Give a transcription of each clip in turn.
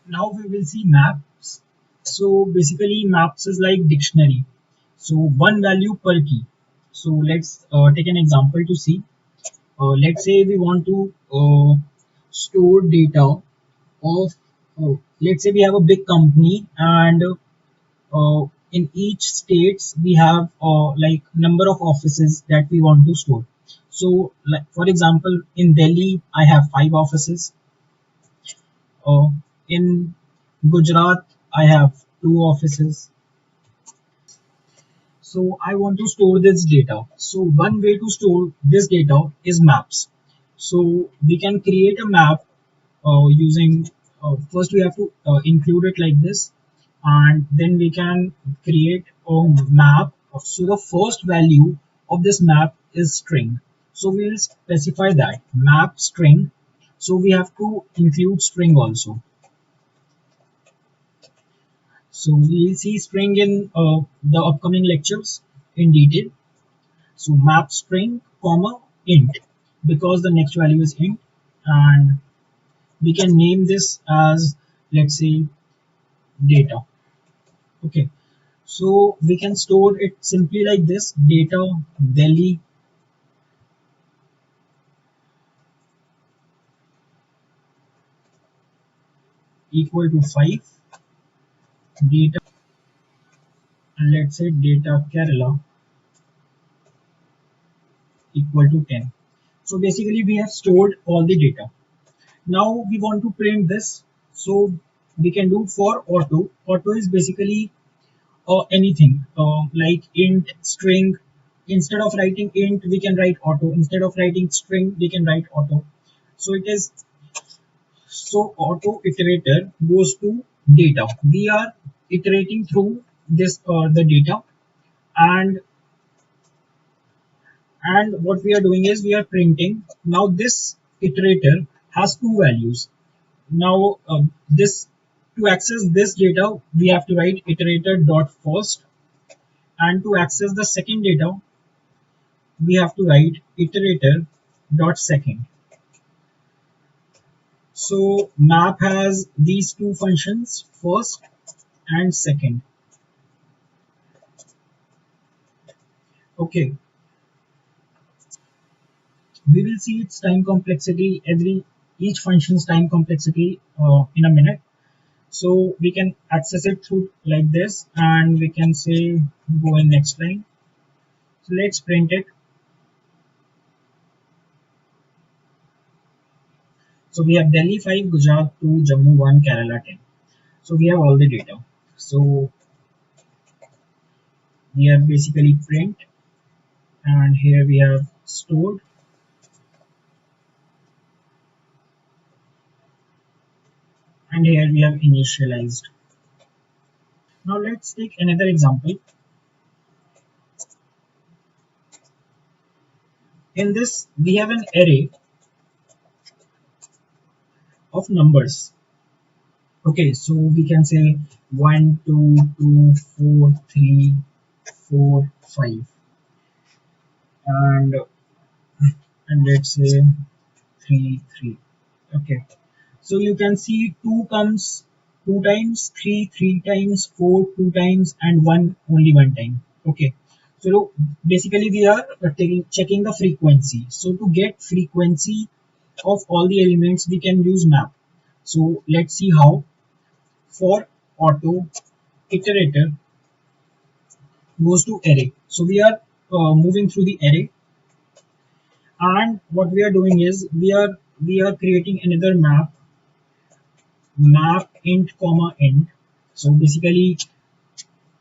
Now we will see maps. So basically maps is like dictionary. So one value per key. So let's take an example to see. Let's say we want to store data of, let's say we have a big company, and in each states we have like number of offices that we want to store. So like for example, in Delhi I have 5 offices. uh, in Gujarat I have 2 offices. So I want to store this data. So one way to store this data is maps. So we can create a map using, first we have to include it like this, and then we can create a map. So the first value of this map is string. So we will specify that map string. So we have to include string also. So we will see string in the upcoming lectures in detail. So map string comma int, because the next value is int, and we can name this as, let's say, data. Okay, so we can store it simply like this: data Delhi equal to 5, data, and let's say data Kerala equal to 10. So basically we have stored all the data. Now we want to print this. So we can do for auto. Auto is basically anything, like int, string. Instead of writing int we can write auto, instead of writing string we can write auto. So it is, so auto iterator goes to data. We are iterating through this the data, and what we are doing is we are printing. Now this iterator has 2 values. Now this, to access this data we have to write iterator dot first, and to access the second data we have to write iterator dot second. So map has these 2 functions, first and second. Okay, we will see its time complexity, every each function's time complexity in a minute. So we can access it through like this, and we can say go in next line. So let's print it. So we have Delhi 5, Gujarat 2, Jammu 1, Kerala 10. So we have all the data. So we have basically print, and here we have stored, and here we have initialized. Now let's take another example. In this we have an array of numbers. Okay, so we can say 1, 2, 2, 4, 3, 4, 5, and let's say 3, 3. Okay, so you can see 2 comes 2 times, 3 3 times, 4 2 times, and 1 only 1 time. Okay, so basically we are checking the frequency. So to get frequency of all the elements we can use map. So let's see how. For auto iterator goes to array. So we are moving through the array, and what we are doing is we are creating another map, map int comma int. So basically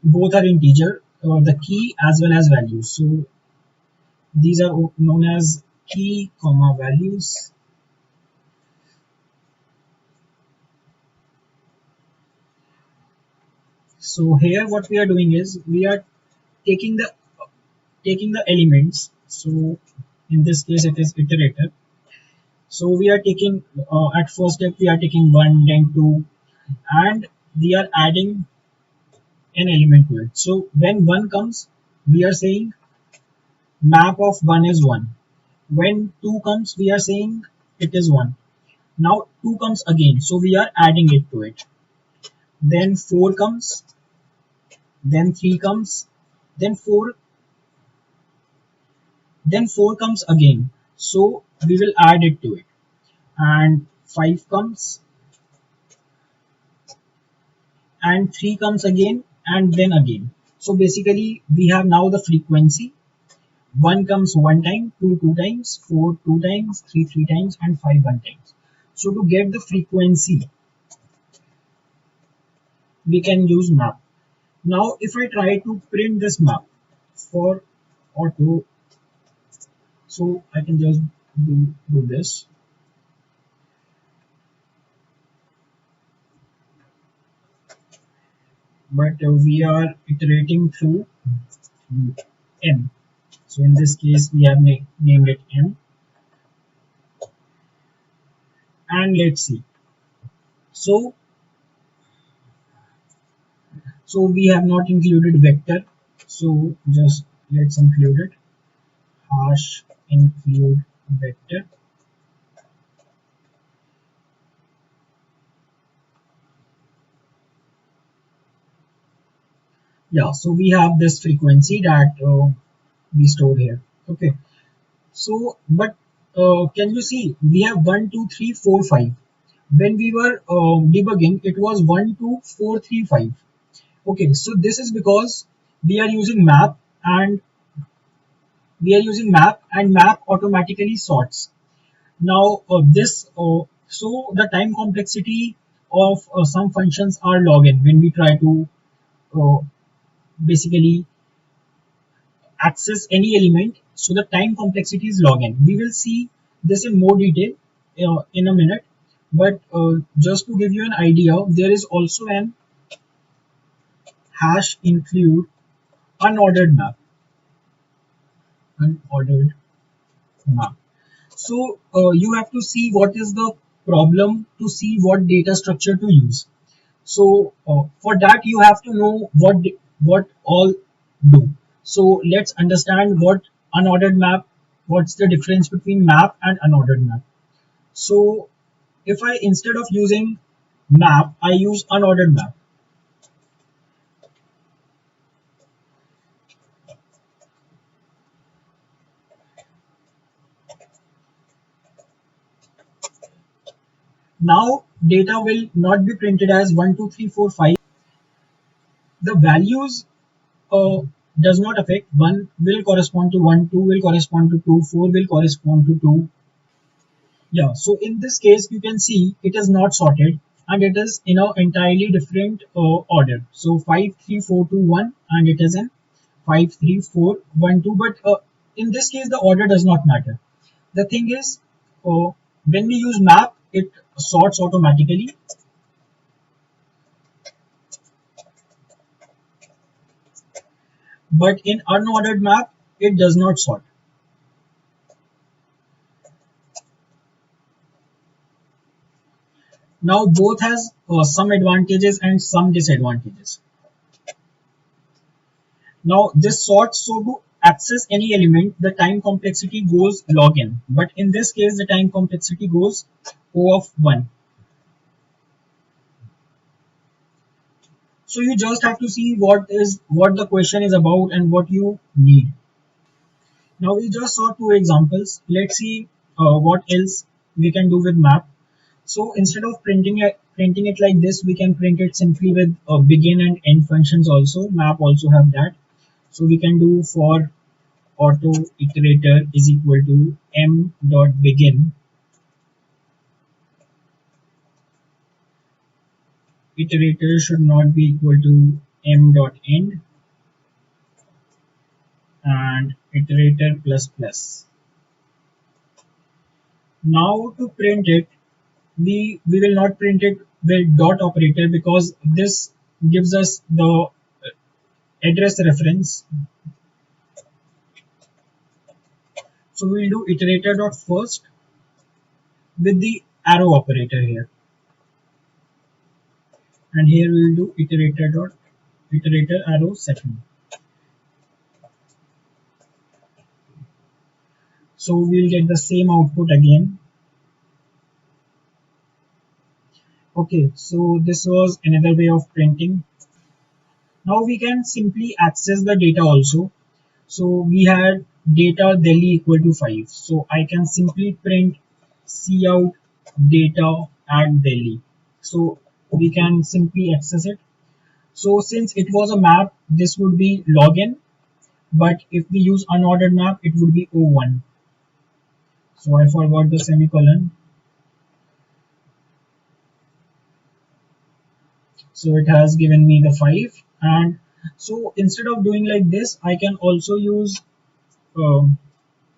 both are integer, the key as well as values. So these are known as key comma values. So here what we are doing is we are taking the elements. So in this case it is iterator. So we are taking, at first step we are taking 1, then 2, and we are adding an element to it. So when 1 comes, we are saying map of 1 is 1. When 2 comes, we are saying it is 1. Now 2 comes again, so we are adding it to it. Then 4 comes, then 3 comes, then 4 comes again, so we will add it to it. And 5 comes, and 3 comes again, and then again. So basically we have now the frequency. 1 comes one time, 2 two times, 4 two times, 3 three times, and 5 one times. So to get the frequency, we can use map. Now if I try to print this map for auto, so I can just do this. But we are iterating through m. So in this case, we have named it m. And let's see. So we have not included vector. So just let's include it. Hash include vector. Yeah, so we have this frequency that we stored here. Okay. So, but can you see we have 1, 2, 3, 4, 5. When we were debugging, it was 1, 2, 4, 3, 5. Okay, so this is because we are using map, and map automatically sorts. Now this so the time complexity of some functions are log n when we try to uh, basically access any element. So the time complexity is log n. We will see this in more detail in a minute, but just to give you an idea, there is also an hash include unordered map. Unordered map. So you have to see what is the problem to see what data structure to use. So for that you have to know what all do. So let's understand what unordered map. What's the difference between map and unordered map? So if I, instead of using map, I use unordered map. Now data will not be printed as 1 2 3 4 5. The values uh, does not affect. 1 will correspond to 1, 2 will correspond to 2, 4 will correspond to 2. Yeah, so in this case you can see it is not sorted, and it is in an entirely different order. So 5 3 4 2 1, and it is in 5 3 4 1 2. But in this case the order does not matter. The thing is, when we use map, it sorts automatically, but in unordered map it does not sort. Now both has some advantages and some disadvantages. Now this sorts, so to access any element, the time complexity goes log n. But in this case, the time complexity goes O of 1. So you just have to see what the question is about and what you need. Now we just saw two examples. Let's see what else we can do with map. So instead of printing it like this, we can print it simply with begin and end functions also. Map also have that. So we can do for auto iterator is equal to m dot begin. Iterator should not be equal to m dot end, and iterator plus plus. Now to print it, we will not print it with dot operator because this gives us the address reference. So we will do iterator dot first with the arrow operator here, and here we will do iterator arrow second. So we'll get the same output again. Okay, so this was another way of printing. Now we can simply access the data also. So we had data Delhi equal to 5. So I can simply print cout data at Delhi. So we can simply access it. So since it was a map, this would be login. But if we use unordered map, it would be O1. So I forgot the semicolon. So it has given me the 5. And so instead of doing like this, I can also use um,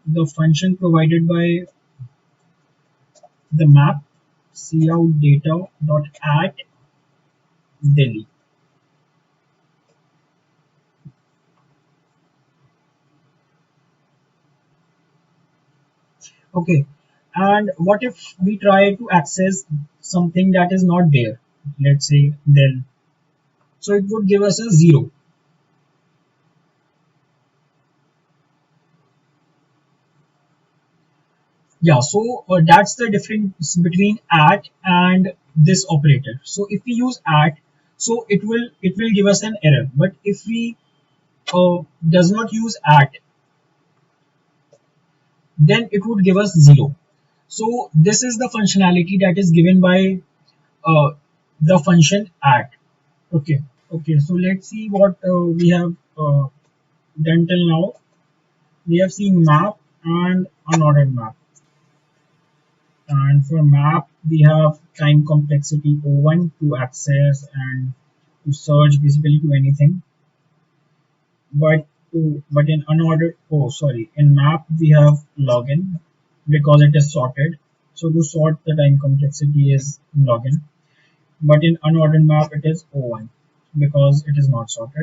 the function provided by the map cout data dot at Delhi. Okay, and what if we try to access something that is not there? Let's say then, so it would give us a 0. Yeah, so that's the difference between at and this operator. So if we use at, so it will give us an error. But if we does not use at, then it would give us 0. So this is the functionality that is given by uh, the function at. Okay, okay. So let's see what we have done till now. We have seen map and unordered map. And for map, we have time complexity O1 to access and to search basically to anything. But in unordered, oh sorry, in map we have login because it is sorted. So to sort the time complexity is login. But in unordered map it is O1 because it is not sorted.